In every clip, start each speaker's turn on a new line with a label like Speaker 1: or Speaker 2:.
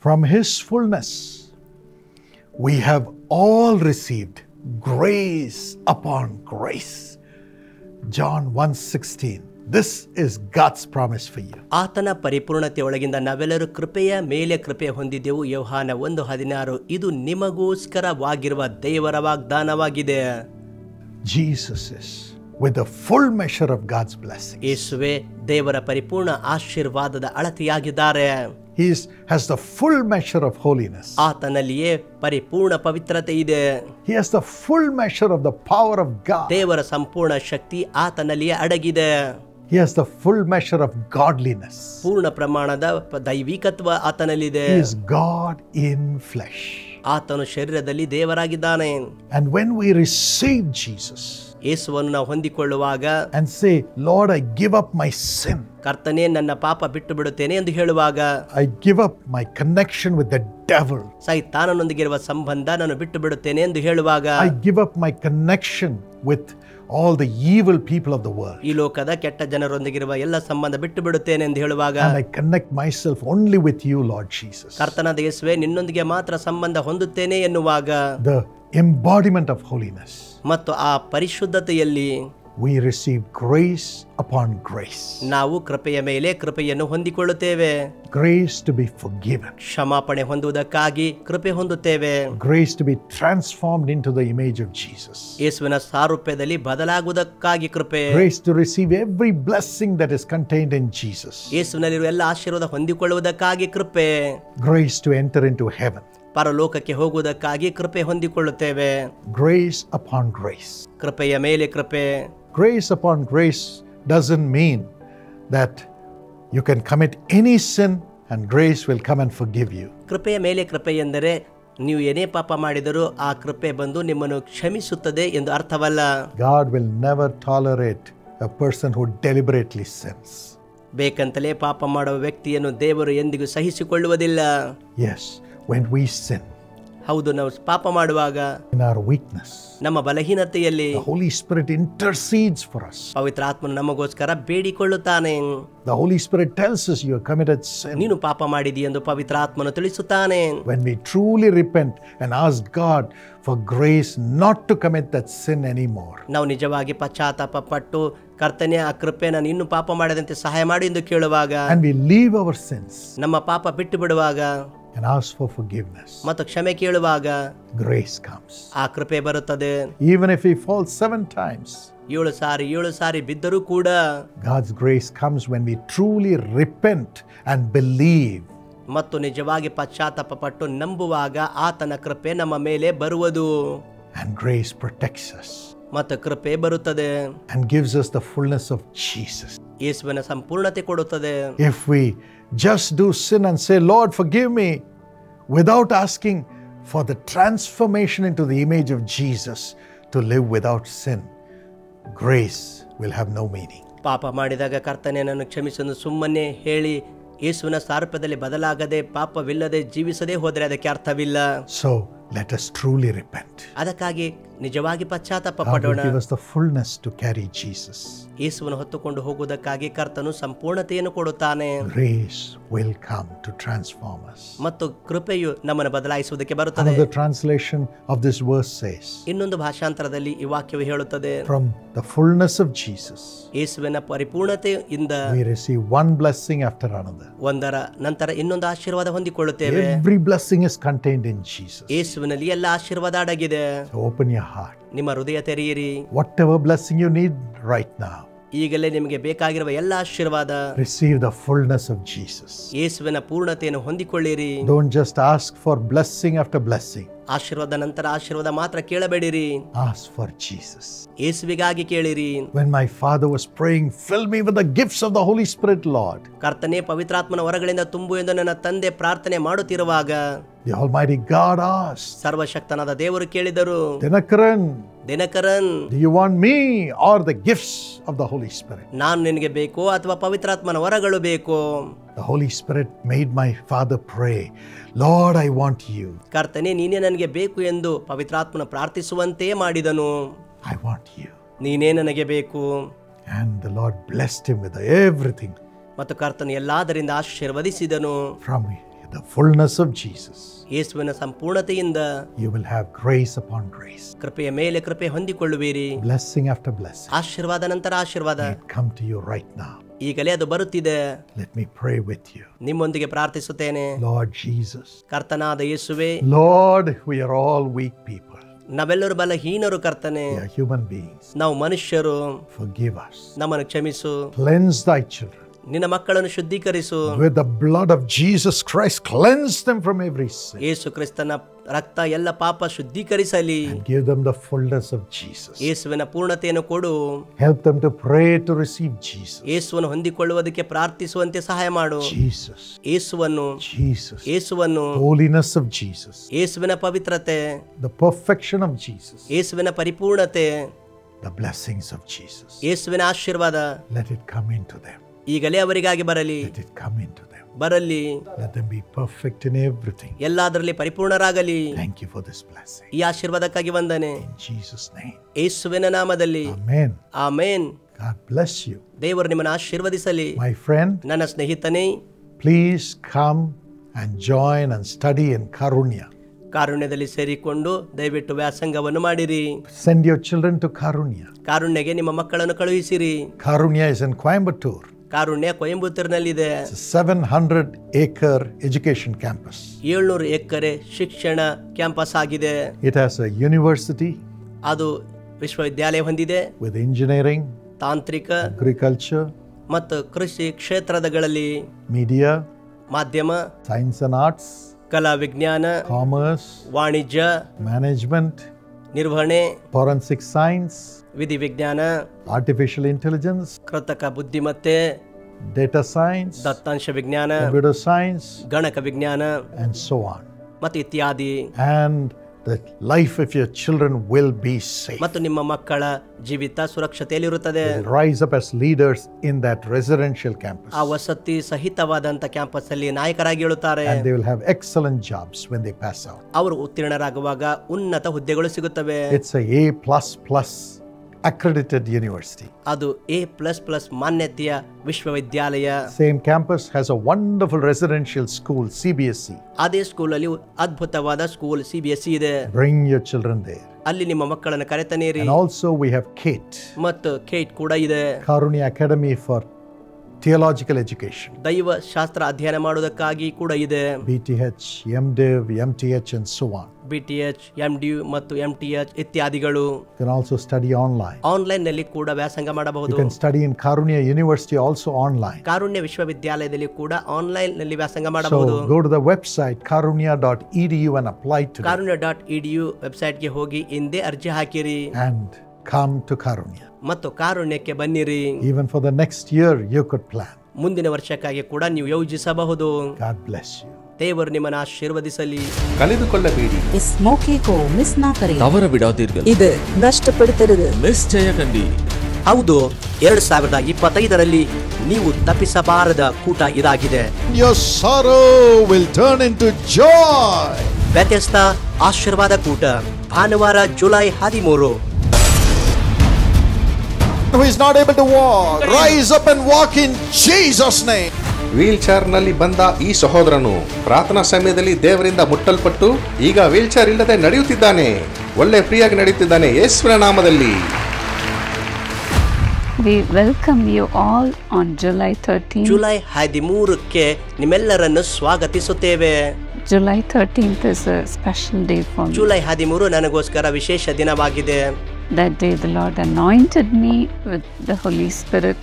Speaker 1: From His fullness, we have all received grace upon grace. John 1:16. This is God's promise for you.
Speaker 2: ಆತನ ಪರಿಪೂರ್ಣತೆಯೊಳಗಿಂದ ನಾವೆಲ್ಲರೂ ಕೃಪೆಯ ಮೇಲೆ ಕೃಪೆ ಹೊಂದಿದ್ದೆವು. ಯೋಹಾನ 1:16. ಇದು ನಿಮಗೋಸ್ಕರವಾಗಿರುವ ದೇವರ ವಾಗ್ದಾನವಾಗಿದೆ.
Speaker 1: Jesus is with the full measure of God's blessing.
Speaker 2: ಯೇಸುವೆ ದೇವರ ಪರಿಪೂರ್ಣ ಆಶೀರ್ವಾದದ ಅಳತೆಯಾಗಿದ್ದಾರೆ.
Speaker 1: He has the full measure of holiness.
Speaker 2: ಆತನಲ್ಲಿಯೇ ಪರಿಪೂರ್ಣ ಪವಿತ್ರತೆ ಇದೆ.
Speaker 1: He has the full measure of the power of God.
Speaker 2: ದೇವರ ಸಂಪೂರ್ಣ ಶಕ್ತಿ ಆತನಲ್ಲಿಯೇ ಅಡಗಿದೆ.
Speaker 1: He has the full measure of godliness.
Speaker 2: ಪೂರ್ಣ ಪ್ರಮಾಣದ ದೈವಿಕತ್ವ ಆತನಲ್ಲಿದೆ.
Speaker 1: He is God in flesh.
Speaker 2: ಆತನು ಶರೀರದಲ್ಲಿ ದೇವರಾಗಿದ್ದಾನೆ.
Speaker 1: And when we receive Jesus
Speaker 2: ಯೇಸುವನ್ನು ನಾವು ಹೊಂದಿಕೊಳ್ಳುವಾಗ
Speaker 1: and say, Lord, I give up my sin.
Speaker 2: ಕರ್ತನೇ ನನ್ನ ಪಾಪ ಬಿಟ್ಟು ಬಿಡುತ್ತೇನೆ ಎಂದು ಹೇಳುವಾಗ,
Speaker 1: I give up my connection with the devil.
Speaker 2: ಸೈತಾನನೊಂದಿಗಿರುವ ಸಂಬಂಧ ನಾನು ಬಿಟ್ಟು ಬಿಡುತ್ತೇನೆ ಎಂದು ಹೇಳುವಾಗ,
Speaker 1: I give up my connection with all the evil people of the world.
Speaker 2: ಈ ಲೋಕದ ಕೆಟ್ಟ ಜನರೊಂದಿಗಿರುವ ಎಲ್ಲ ಸಂಬಂಧ ಬಿಟ್ಟು ಬಿಡುತ್ತೇನೆ ಎಂದು ಹೇಳುವಾಗ,
Speaker 1: And I connect myself only with you, Lord Jesus.
Speaker 2: ಕರ್ತನಾದ ಯೇಸುವೆ ನಿನ್ನೊಂದಿಗೆ ಮಾತ್ರ ಸಂಬಂಧ ಹೊಂದುತ್ತೇನೆ ಎನ್ನುವಾಗ,
Speaker 1: The embodiment of holiness.
Speaker 2: ಮತ್ತು ಆ ಪರಿಶುದ್ಧತೆಯಲ್ಲಿ
Speaker 1: We receive grace upon grace.
Speaker 2: ನಾವು ಕೃಪೆಯ ಮೇಲೆ ಕೃಪೆಯನ್ನು ಹೊಂದಿಕೊಳ್ಳುತ್ತೇವೆ.
Speaker 1: Grace to be forgiven.
Speaker 2: ಕ್ಷಮಾಪಣೆ ಹೊಂದುವುದಕ್ಕಾಗಿ ಕೃಪೆ ಹೊಂದುತ್ತೇವೆ.
Speaker 1: Grace to be transformed into the image of Jesus.
Speaker 2: ಯೇಸುವಿನ ಸಾರೂಪ್ಯದಲ್ಲಿ ಬದಲಾಗುವುದಕ್ಕಾಗಿ ಕೃಪೆ.
Speaker 1: Grace to receive every blessing that is contained in Jesus.
Speaker 2: ಯೇಸುವಿನಲ್ಲಿರುವ ಎಲ್ಲ ಆಶೀರ್ವಾದ ಹೊಂದಿಕೊಳ್ಳುವುದಕ್ಕಾಗಿ ಕೃಪೆ.
Speaker 1: Grace to enter into heaven.
Speaker 2: ಪರಲೋಕಕ್ಕೆ ಹೋಗುವುದಕ್ಕಾಗಿ ಕೃಪೆ ಹೊಂದಿಕೊಳ್ಳುತ್ತೇವೆ.
Speaker 1: Grace upon grace.
Speaker 2: ಕೃಪೆಯ ಮೇಲೆ ಕೃಪೆ.
Speaker 1: Grace upon grace doesn't mean that you can commit any sin and grace will come and forgive you.
Speaker 2: ಕೃಪೆಯ ಮೇಲೆ ಕೃಪೆ ಎಂದರೆ ನೀವು ಏನೇ ಪಾಪ ಮಾಡಿದರೂ ಆ ಕೃಪೆ ಬಂದು ನಿಮ್ಮನ್ನು ಕ್ಷಮಿಸುತ್ತದೆ ಎಂದು ಅರ್ಥವಲ್ಲ.
Speaker 1: God will never tolerate a person who deliberately sins.
Speaker 2: ಬೇಕಂತಲೇ ಪಾಪ ಮಾಡುವ ವ್ಯಕ್ತಿಯನ್ನು ದೇವರು ಎಂದಿಗೂ ಸಹಿಸಿಕೊಳ್ಳುವುದಿಲ್ಲ.
Speaker 1: Yes, when we sin,
Speaker 2: ಹೌದು, ನಾವು ಪಾಪ ಮಾಡುವಾಗ
Speaker 1: in our weakness,
Speaker 2: ನಮ್ಮ ಬಲಹೀನತೆಯಲ್ಲಿ
Speaker 1: the Holy Spirit intercedes for us.
Speaker 2: ಪವಿತ್ರ ಆತ್ಮನು ನಮಗೋಸ್ಕರ ಬೇಡಿಕೊಳ್ಳುತ್ತಾನೆ.
Speaker 1: The Holy Spirit tells us you have committed sin.
Speaker 2: ನೀನು ಪಾಪ ಮಾಡಿದಿ ಎಂದು ಪವಿತ್ರ ಆತ್ಮನು ತಿಳಿಸುತ್ತಾನೆ.
Speaker 1: When we truly repent and ask God for grace not to commit that sin anymore.
Speaker 2: ನಾವು ನಿಜವಾಗಿ ಪಶ್ಚಾತ್ತಾಪ ಪಟ್ಟು ಕರ್ತನೇ ಆ ಕೃಪೆ ನಾನು ಇನ್ನು ಪಾಪ ಮಾಡದಂತೆ ಸಹಾಯ ಮಾಡಿ ಎಂದು ಕೇಳುವಾಗ,
Speaker 1: And we leave our sins
Speaker 2: ನಮ್ಮ ಪಾಪ ಬಿಟ್ಟು ಬಿಡುವಾಗ
Speaker 1: and ask for forgiveness.
Speaker 2: ಮತ್ತು ಕ್ಷಮೆ ಕೇಳುವಾಗ
Speaker 1: Grace comes.
Speaker 2: ಆ ಕೃಪೆ ಬರುತ್ತದೆ.
Speaker 1: Even if we fall 7 times,
Speaker 2: 7 ಸಾರಿ ಬಿದ್ದರೂ ಕೂಡ
Speaker 1: God's grace comes when we truly repent and believe.
Speaker 2: ಮತ್ತು ನಿಜವಾಗಿ ಪಶ್ಚಾತ್ತಾಪ ಪಟ್ಟು ನಂಬುವಾಗ ಆತನ ಕೃಪೆ ನಮ್ಮ ಮೇಲೆ ಬರುವುದು.
Speaker 1: And grace protects us
Speaker 2: ಮತ್ತು ಕೃಪೆ ಬರುತ್ತದೆ
Speaker 1: and gives us the fullness of Jesus.
Speaker 2: ಯೇಸುವಿನ ಸಂಪೂರ್ಣತೆ ಕೊಡುತ್ತದೆ.
Speaker 1: If we just do sin and say, Lord, forgive me, without asking for the transformation into the image of Jesus to live without sin, grace will have no meaning.
Speaker 2: ಪಾಪ ಮಾಡಿದಾಗ ಕರ್ತನೇ ನನ್ನ ಕ್ಷಮಿಸಲು ಸುಮ್ಮನೆ ಹೇಳಿ ಯೇಸುವಿನ ಸಾರೂಪ್ಯದಲ್ಲಿ ಬದಲಾಗದೆ ಪಾಪವಿಲ್ಲದೆ ಜೀವಿಸದೆ ಹೋದರೆ ಅದಕ್ಕೆ ಅರ್ಥವಿಲ್ಲ.
Speaker 1: So let us truly repent.
Speaker 2: ಅದಕ್ಕಾಗಿ ನಿಜವಾಗಿ ಪಶ್ಚಾತ್ತಾಪ
Speaker 1: God will
Speaker 2: ಪಡೋಣ.
Speaker 1: give us the fullness to carry Jesus.
Speaker 2: ಯೇಸುವನ್ನು ಹೊತ್ತುಕೊಂಡು ಹೋಗುವುದಕ್ಕಾಗಿ ಕರ್ತನು ಸಂಪೂರ್ಣತೆಯನ್ನು ಕೊಡುತ್ತಾನೆ.
Speaker 1: Grace will come to transform us.
Speaker 2: ಮತ್ತು ಕೃಪೆಯು ನಮ್ಮನ್ನು ಬದಲಾಯಿಸುವುದಕ್ಕೆ ಬರುತ್ತದೆ.
Speaker 1: Another translation of this verse says,
Speaker 2: ಇನ್ನೊಂದು ಭಾಷಾಂತರದಲ್ಲಿ ಈ ವಾಕ್ಯವು ಹೇಳುತ್ತದೆ,
Speaker 1: from the fullness of Jesus,
Speaker 2: ಯೇಸುವಿನ ಪರಿಪೂರ್ಣತೆಯಿಂದ
Speaker 1: we receive one blessing after another.
Speaker 2: ಒಂದರ ನಂತರ ಇನ್ನೊಂದು ಆಶೀರ್ವಾದ ಹೊಂದಿಕೊಳ್ಳುತ್ತೇವೆ.
Speaker 1: Every blessing is contained in Jesus.
Speaker 2: ಯೇಸುವಿನಲ್ಲಿ ಎಲ್ಲ ಆಶೀರ್ವಾದ ಅಡಗಿದೆ.
Speaker 1: So open your heart.
Speaker 2: ನಿಮ್ಮ ಹೃದಯ ತೆರೆಯಿರಿ.
Speaker 1: Whatever blessing you need right now,
Speaker 2: ಈಗಲೇ ನಿಮಗೆ ಬೇಕಾಗಿರುವ ಎಲ್ಲ ಆಶೀರ್ವಾದ,
Speaker 1: receive the fullness of Jesus.
Speaker 2: ಯೇಸುವಿನ ಪೂರ್ಣತೆಯನ್ನು ಹೊಂದಿಕೊಳ್ಳಿರಿ.
Speaker 1: Don't just ask for blessing after blessing.
Speaker 2: ಆಶೀರ್ವಾದ ನಂತರ ಆಶೀರ್ವಾದ ಮಾತ್ರ ಕೇಳಬೇಡಿರಿ.
Speaker 1: Ask for Jesus.
Speaker 2: ಯೇಸುವಿಗಾಗಿ ಕೇಳಿರಿ.
Speaker 1: When my father was praying, fill me with the gifts of the Holy Spirit, Lord,
Speaker 2: ಕರ್ತನೇ ಪವಿತ್ರಾತ್ಮನ ವರಗಳಿಂದ ತುಂಬು ಎಂದು ನನ್ನ ತಂದೆ ಪ್ರಾರ್ಥನೆ ಮಾಡುತ್ತಿರುವಾಗ
Speaker 1: the Almighty God asked,
Speaker 2: ಸರ್ವಶಕ್ತನಾದ ದೇವರು ಕೇಳಿದರು, Dinakaran,
Speaker 1: do you want me or the gifts of the Holy Spirit?
Speaker 2: ನಾನು ನಿನಗೆ ಬೇಕೋ ಅಥವಾ ಪವಿತ್ರಾತ್ಮನ ವರಗಳು ಬೇಕೋ?
Speaker 1: The Holy Spirit made my father pray, Lord, I want you.
Speaker 2: ಕರ್ತನೇ ನೀನೇ ನನಗೆ ಬೇಕು ಎಂದು ಪವಿತ್ರಾತ್ಮನ ಪ್ರಾರ್ಥಿಸುವಂತೆ ಮಾಡಿದನು.
Speaker 1: I want you.
Speaker 2: ನೀನೇ ನನಗೆ ಬೇಕು.
Speaker 1: And the Lord blessed him with everything.
Speaker 2: ಮತ್ತು ಕರ್ತನು ಎಲ್ಲದರಿಂದ ಆಶೀರ್ವದಿಸಿದನು.
Speaker 1: From the fullness of Jesus,
Speaker 2: ಯೇಸುವಿನ ಸಂಪೂರ್ಣತೆಯಿಂದ
Speaker 1: you will have grace upon grace,
Speaker 2: ಕೃಪೆಯ ಮೇಲೆ ಕೃಪೆ ಹೊಂದಿಕೊಳ್ಳುವಿರಿ.
Speaker 1: blessing after blessing.
Speaker 2: ಆಶೀರ್ವಾದ ನಂತರ ಆಶೀರ್ವಾದ
Speaker 1: May it come to you right now.
Speaker 2: ಈಗಲೇ ಅದು ಬರುತ್ತಿದೆ.
Speaker 1: Let me pray with you.
Speaker 2: ನಿಮ್ಮೊಂದಿಗೆ ಪ್ರಾರ್ಥಿಸುತ್ತೇನೆ.
Speaker 1: Lord Jesus,
Speaker 2: ಕರ್ತನಾದ ಯೇಸುವೆ,
Speaker 1: Lord, we are all weak people.
Speaker 2: ನಾವೆಲ್ಲರೂ ಬಲಹೀನರು ಕರ್ತನೆ.
Speaker 1: We are human beings.
Speaker 2: ನಾವು ಮನುಷ್ಯರು.
Speaker 1: Forgive us.
Speaker 2: ನಮ್ಮನ್ನು ಕ್ಷಮಿಸು.
Speaker 1: Cleanse thy children.
Speaker 2: ನಿನ್ನ ಮಕ್ಕಳನ್ನು ಶುದ್ಧೀಕರಿಸು.
Speaker 1: With the blood of Jesus Christ, cleanse them from every sin.
Speaker 2: ಯೇಸು ಕ್ರಿಸ್ತನ ರಕ್ತ ಎಲ್ಲ ಪಾಪ ಶುದ್ಧೀಕರಿಸಲಿ.
Speaker 1: And give them the fullness of Jesus.
Speaker 2: ಯೇಸುವಿನ ಪೂರ್ಣತೆಯನ್ನು ಕೊಡು.
Speaker 1: Help them to pray to receive Jesus.
Speaker 2: ಯೇಸುವನ್ನು ಹೊಂದಿಕೊಳ್ಳುವುದಕ್ಕೆ ಪ್ರಾರ್ಥಿಸುವಂತೆ ಸಹಾಯ ಮಾಡು.
Speaker 1: Jesus.
Speaker 2: ಯೇಸುವನ್ನು.
Speaker 1: Jesus.
Speaker 2: ಯೇಸುವನ್ನು.
Speaker 1: Holiness of Jesus.
Speaker 2: ಯೇಸುವಿನ ಪವಿತ್ರತೆ.
Speaker 1: The perfection of Jesus.
Speaker 2: ಯೇಸುವಿನ ಪರಿಪೂರ್ಣತೆ.
Speaker 1: The blessings of Jesus.
Speaker 2: ಯೇಸುವಿನ ಆಶೀರ್ವಾದ.
Speaker 1: Let it come into them.
Speaker 2: ಈಗಲೇ ಅವರಿಗಾಗಿ ಬರಲಿ.
Speaker 1: Let it come into them.
Speaker 2: ಬರಲಿ.
Speaker 1: Let them be perfect in everything.
Speaker 2: ಎಲ್ಲದರಲ್ಲಿ ಪರಿಪೂರ್ಣರಾಗಲಿ.
Speaker 1: Thank you for this blessing.
Speaker 2: ಈ ಆಶೀರ್ವಾದಕ್ಕಾಗಿ ವಂದನೆ.
Speaker 1: In Jesus' name.
Speaker 2: ಯೇಸುವಿನ ನಾಮದಲ್ಲಿ.
Speaker 1: Amen.
Speaker 2: Amen.
Speaker 1: God bless you.
Speaker 2: ದೇವರು ನಿಮ್ಮನ್ನು ಆಶೀರ್ವದಿಸಲಿ.
Speaker 1: My friend,
Speaker 2: ನನ್ನ ಸ್ನೇಹಿತನೇ,
Speaker 1: please come and join and study in Karunya.
Speaker 2: ಕಾರುಣ್ಯದಲ್ಲಿ ಸೇರಿಕೊಂಡು ದಯವಿಟ್ಟು ವ್ಯಾಸಂಗವನ್ನು ಮಾಡಿರಿ.
Speaker 1: Send your children to Karunya.
Speaker 2: ಕಾರುಣ್ಯಗೆ ನಿಮ್ಮ ಮಕ್ಕಳನ್ನು ಕಳುಹಿಸಿರಿ.
Speaker 1: Karunya is in Coimbatore.
Speaker 2: Karunya ಕೊಯಂಬತ್ತೂರಿನಲ್ಲಿದೆ.
Speaker 1: It's a 700-acre education campus.
Speaker 2: 700 ಎಕರೆ ಶಿಕ್ಷಣ ಕ್ಯಾಂಪಸ್ ಆಗಿದೆ.
Speaker 1: It has a university.
Speaker 2: ಅದು ವಿಶ್ವವಿದ್ಯಾಲಯ ಹೊಂದಿದೆ.
Speaker 1: With engineering,
Speaker 2: ತಾಂತ್ರಿಕ,
Speaker 1: agriculture,
Speaker 2: ಮತ್ತು ಕೃಷಿ ಕ್ಷೇತ್ರಗಳಲ್ಲಿ,
Speaker 1: media,
Speaker 2: ಮಾಧ್ಯಮ,
Speaker 1: science and arts,
Speaker 2: ಕಲಾ ವಿಜ್ಞಾನ,
Speaker 1: commerce,
Speaker 2: ವಾಣಿಜ್ಯ,
Speaker 1: management,
Speaker 2: ನಿರ್ವಹಣೆ,
Speaker 1: forensic science,
Speaker 2: ವಿಧಿ ವಿಜ್ಞಾನ,
Speaker 1: artificial intelligence,
Speaker 2: ಕೃತಕ ಬುದ್ಧಿಮತ್ತೆ,
Speaker 1: data science,
Speaker 2: ದತ್ತಾಂಶ ವಿಜ್ಞಾನ,
Speaker 1: computer science,
Speaker 2: ಗಣಕ ವಿಜ್ಞಾನ,
Speaker 1: and so on.
Speaker 2: ಮತ್ತು ಇತ್ಯಾದಿ.
Speaker 1: And the life of your children will be safe.
Speaker 2: ಮತ್ತು ನಿಮ್ಮ ಮಕ್ಕಳ ಜೀವಿತ ಸುರಕ್ಷತೆಯಲ್ಲಿರುತ್ತದೆ.
Speaker 1: They will rise up as leaders in that residential campus.
Speaker 2: ಆ ವಸತಿ ಸಹಿತವಾದಂತ ಕ್ಯಾಂಪಸ್ ಅಲ್ಲಿ ನಾಯಕರಾಗಿ ಹೇಳುತ್ತಾರೆ.
Speaker 1: And they will have excellent jobs when they pass out.
Speaker 2: ಅವರು ಉತ್ತೀರ್ಣರಾಗುವಾಗ ಉನ್ನತ ಹುದ್ದೆಗಳು ಸಿಗುತ್ತವೆ.
Speaker 1: It's a A++ accredited university.
Speaker 2: ಅದು A++ ಮಾನ್ಯತೆಯ ವಿಶ್ವವಿದ್ಯಾಲಯ.
Speaker 1: Same campus has a wonderful residential school, CBSE.
Speaker 2: ಅದೇ ಸ್ಕೂಲಲ್ಲಿ ಅದ್ಭುತವಾದ ಸ್ಕೂಲ್ CBSE ಇದೆ.
Speaker 1: Bring your children there.
Speaker 2: ಅಲ್ಲಿ ನಿಮ್ಮ ಮಕ್ಕಳನ್ನು ಕರೆತನೇರಿ.
Speaker 1: And also we have KATE.
Speaker 2: ಮತ್ತು KATE ಕೂಡ ಇದೆ.
Speaker 1: Karunya Academy for Theological Education.
Speaker 2: ದೈವ ಶಾಸ್ತ್ರ ಅಧ್ಯಯನ ಮಾಡುವುದಕ್ಕಾಗಿ ಕೂಡ ಇದೆ.
Speaker 1: BTH, MDiv, MTH and so on.
Speaker 2: BTH, MDiv ಮತ್ತು MTH ಇತ್ಯಾದಿಗಳು.
Speaker 1: You can also study online.
Speaker 2: Online ನಲ್ಲಿ ಕೂಡ ವ್ಯಾಸಂಗ ಮಾಡಬಹುದು.
Speaker 1: You can study in Karunya University also online.
Speaker 2: ಕಾರುಣ್ಯ ವಿಶ್ವವಿದ್ಯಾಲಯದಲ್ಲಿ ಕೂಡ ಆನ್ಲೈನ್ ನಲ್ಲಿ ವ್ಯಾಸಂಗ ಮಾಡಬಹುದು.
Speaker 1: So go to the website karunya.edu and apply to it.
Speaker 2: karunya.edu website ಗೆ ಹೋಗಿ ಹಿಂದೆ ಅರ್ಜಿ ಹಾಕಿರಿ.
Speaker 1: And come to Karunya.
Speaker 2: ಮತ್ತು ಕಾರುಣ್ಯಕ್ಕೆ ಬನ್ನಿರಿ.
Speaker 1: Even for the next year you could plan.
Speaker 2: ಮುಂದಿನ ವರ್ಷಕ್ಕಾಗಿ ಕೂಡ ನೀವು ಯೋಜಿಸಬಹುದು.
Speaker 1: God bless you.
Speaker 2: ದೇವರು ನಿಮ್ಮನ್ನು ಆಶೀರ್ವದಿಸಲಿ.
Speaker 3: ಕಳೆದುಕೊಳ್ಳಬೇಡಿ.
Speaker 4: इस मौके को मिस ना करें.
Speaker 3: தவற விடாதீர்கள்.
Speaker 4: இது ನಷ್ಟಪಡುತ್ತಿರುವುದು.
Speaker 3: ನಿಶ್ಚಯ ಕಂಡಿ.
Speaker 2: ಹೌದು, 2025ರಲ್ಲಿ ನೀವು ತಪ್ಪಿಸಬಾರದ ಕೂಟ ಇದಾಗಿದೆ.
Speaker 1: Your sorrow will turn into joy.
Speaker 2: ವ್ಯತ್ಯಸ್ತ ಆಶೀರ್ವಾದ ಕೂಟ ಭಾನುವಾರ July 13.
Speaker 1: Who is not able to walk, rise up and walk in Jesus' name.
Speaker 5: Wheel chair ನಲ್ಲಿ ಬಂದ ಈ ಸಹೋದರನು ಪ್ರಾರ್ಥನಾ ಸಮಯದಲ್ಲಿ ದೇವರಿಂದ ಮುಟ್ಟಲ್ಪಟ್ಟು ಈಗ ವೀಲ್ ಚೇರ್ ಇಲ್ಲದೆ ನಡೆಯುತ್ತಿದ್ದಾನೆ. ಒಳ್ಳೆ ಫ್ರೀಯಾಗಿ ನಡೆಯುತ್ತಿದ್ದಾನೆ ಯೇಸುವಿನ ನಾಮದಲ್ಲಿ.
Speaker 6: We welcome you all on July 13th.
Speaker 2: July 13ಕ್ಕೆ ನಿಮ್ಮೆಲ್ಲರನ್ನು ಸ್ವಾಗತಿಸುತ್ತೇವೆ.
Speaker 6: July 13th is a special day for me.
Speaker 2: July 13 ನನಗೋಸ್ಕರ ವಿಶೇಷ ದಿನವಾಗಿದೆ.
Speaker 6: That day the Lord anointed me with the Holy Spirit.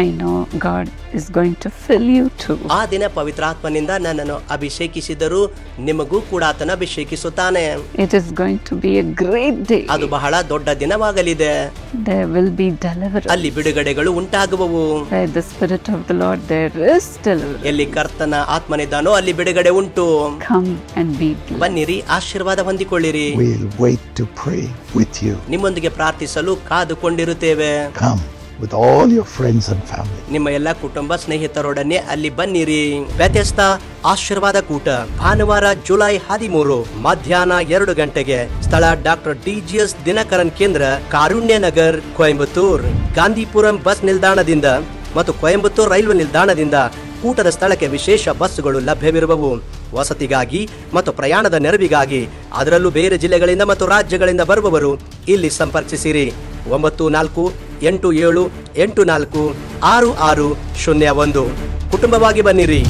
Speaker 6: I know God is going to fill you too.
Speaker 2: ಆ ದಿನ ಪವಿತ್ರಾತ್ಮನಿಂದ ನನ್ನನ್ನು ಅಭಿಷೇಕಿಸಿದರು, ನಿಮಗೂ ಕೂಡ ಆತನ ಅಭಿಷೇಕಿಸುತ್ತಾನೆ.
Speaker 6: It is going to be a great day.
Speaker 2: ಅದು ಬಹಳ ದೊಡ್ಡ ದಿನವಾಗಲಿದೆ.
Speaker 6: There will be deliverance.
Speaker 2: ಅಲ್ಲಿ ಬಿಡುಗಡೆಗಳು ಉಂಟಾಗುವವು.
Speaker 6: Where the Spirit of the Lord there is deliverance.
Speaker 2: ಎಲ್ಲಿ ಕರ್ತನ ಆತ್ಮನಿದ್ದಾನೋ ಅಲ್ಲಿ ಬಿಡುಗಡೆ ಉಂಟು.
Speaker 6: Come and be blessed.
Speaker 2: ಬನ್ನಿರಿ, ಆಶೀರ್ವಾದ ಹೊಂದಿಕೊಳ್ಳಿರಿ.
Speaker 1: We'll wait to pray with you.
Speaker 2: ನಿಮ್ಮೊಂದಿಗೆ ಪ್ರಾರ್ಥಿಸಲು ಕಾದುಕೊಂಡಿರುತ್ತೇವೆ.
Speaker 1: Come with all your friends and family.
Speaker 2: ನಿಮ್ಮ ಎಲ್ಲ ಕುಟುಂಬ ಸ್ನೇಹಿತರೊಡನೆ ಅಲ್ಲಿ ಬನ್ನಿರಿ. ವ್ಯತ್ಯಸ್ತ ಆಶೀರ್ವಾದ ಕೂಟ ಭಾನುವಾರ ಜುಲೈ 13 ಮಧ್ಯಾಹ್ನ 2 ಗಂಟೆಗೆ. ಸ್ಥಳ ಡಾಕ್ಟರ್ DGS ದಿನಕರನ್ ಕೇಂದ್ರ, ಕಾರುಣ್ಯ ನಗರ್, ಕೊಯಂಬತ್ತೂರ್. ಗಾಂಧಿಪುರಂ ಬಸ್ ನಿಲ್ದಾಣದಿಂದ ಮತ್ತು ಕೊಯಂಬತ್ತೂರ್ ರೈಲ್ವೆ ನಿಲ್ದಾಣದಿಂದ ಕೂಟದ ಸ್ಥಳಕ್ಕೆ ವಿಶೇಷ ಬಸ್ಸುಗಳು ಲಭ್ಯವಿರುವವು. ವಸತಿಗಾಗಿ ಮತ್ತು ಪ್ರಯಾಣದ ನೆರವಿಗಾಗಿ ಅದರಲ್ಲೂ ಬೇರೆ ಜಿಲ್ಲೆಗಳಿಂದ ಮತ್ತು ರಾಜ್ಯಗಳಿಂದ ಬರುವವರು ಇಲ್ಲಿ ಸಂಪರ್ಕಿಸಿರಿ. 9487846601. ಕುಟುಂಬವಾಗಿ ಬನ್ನಿರಿ.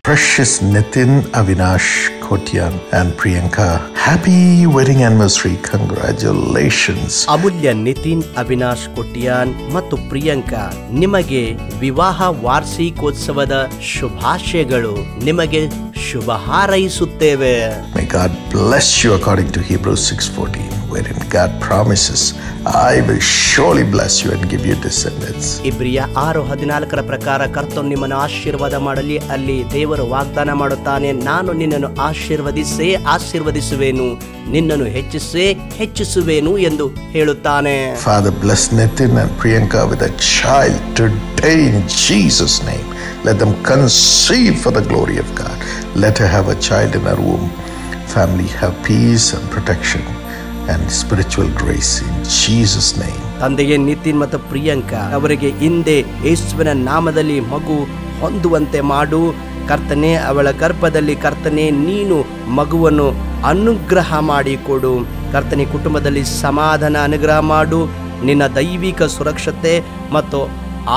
Speaker 1: Precious Nitin, Avinash, Kotian and Priyanka, happy wedding anniversary. Congratulations.
Speaker 2: ಅಮೂಲ್ಯ ನಿತಿನ್, ಅವಿನಾಶ್ ಕೊಟ್ಟಿಯಾನ್ ಮತ್ತು ಪ್ರಿಯಾಂಕಾ, ನಿಮಗೆ ವಿವಾಹ ವಾರ್ಷಿಕೋತ್ಸವದ ಶುಭಾಶಯಗಳು. ನಿಮಗೆ ಶುಭ ಹಾರೈಸುತ್ತೇವೆ.
Speaker 1: May God bless you according to Hebrews 6:14, wherein God promises, I will surely bless you and give you descendants.
Speaker 2: ಇಬ್ರಿಯ 6:14 ಪ್ರಕಾರ ಕರ್ತನು ನಿಮ್ಮನ್ನು ಆಶೀರ್ವಾದ ಮಾಡಲಿ. ಅಲ್ಲಿ ದೇವರು ವಾಗ್ದಾನ ಮಾಡುತ್ತಾನೆ, ನಾನು ನಿನ್ನನ್ನು ಆಶೀರ್ವದಿಸುವೆನು, ನಿನ್ನನ್ನು ಹೆಚ್ಚಿಸುವೆನು ಎಂದು ಹೇಳುತ್ತಾನೆ.
Speaker 1: Father, bless Nitin and Priyanka with a child today in Jesus' name. Let them conceive for the glory of God. Let her have a child in her womb. Family have peace and protection and spiritual grace in Jesus' name.
Speaker 2: ತಂದೆಗೆ ನಿತಿನ್ ಮತ್ತು ಪ್ರಿಯಾಂಕಾ ಅವರಿಗೆ ಹಿಂದೆ ಯೇಸುವಿನ ನಾಮದಲ್ಲಿ ಮಗು ಹೊಂದುವಂತೆ ಮಾಡು. ಕರ್ತನೆ, ಅವಳ ಗರ್ಭದಲ್ಲಿ ಕರ್ತನೆ ನೀನು ಮಗುವನ್ನು ಅನುಗ್ರಹ ಮಾಡಿಕೊಡು. ಕರ್ತನೆ, ಕುಟುಂಬದಲ್ಲಿ ಸಮಾಧಾನ ಅನುಗ್ರಹ ಮಾಡು. ನಿನ್ನ ದೈವಿಕ ಸುರಕ್ಷತೆ ಮತ್ತು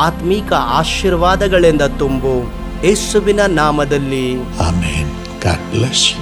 Speaker 2: ಆತ್ಮಿಕ ಆಶೀರ್ವಾದಗಳಿಂದ ತುಂಬು. ಯೇಸುವಿನ ನಾಮದಲ್ಲಿ
Speaker 1: Amen. God bless you.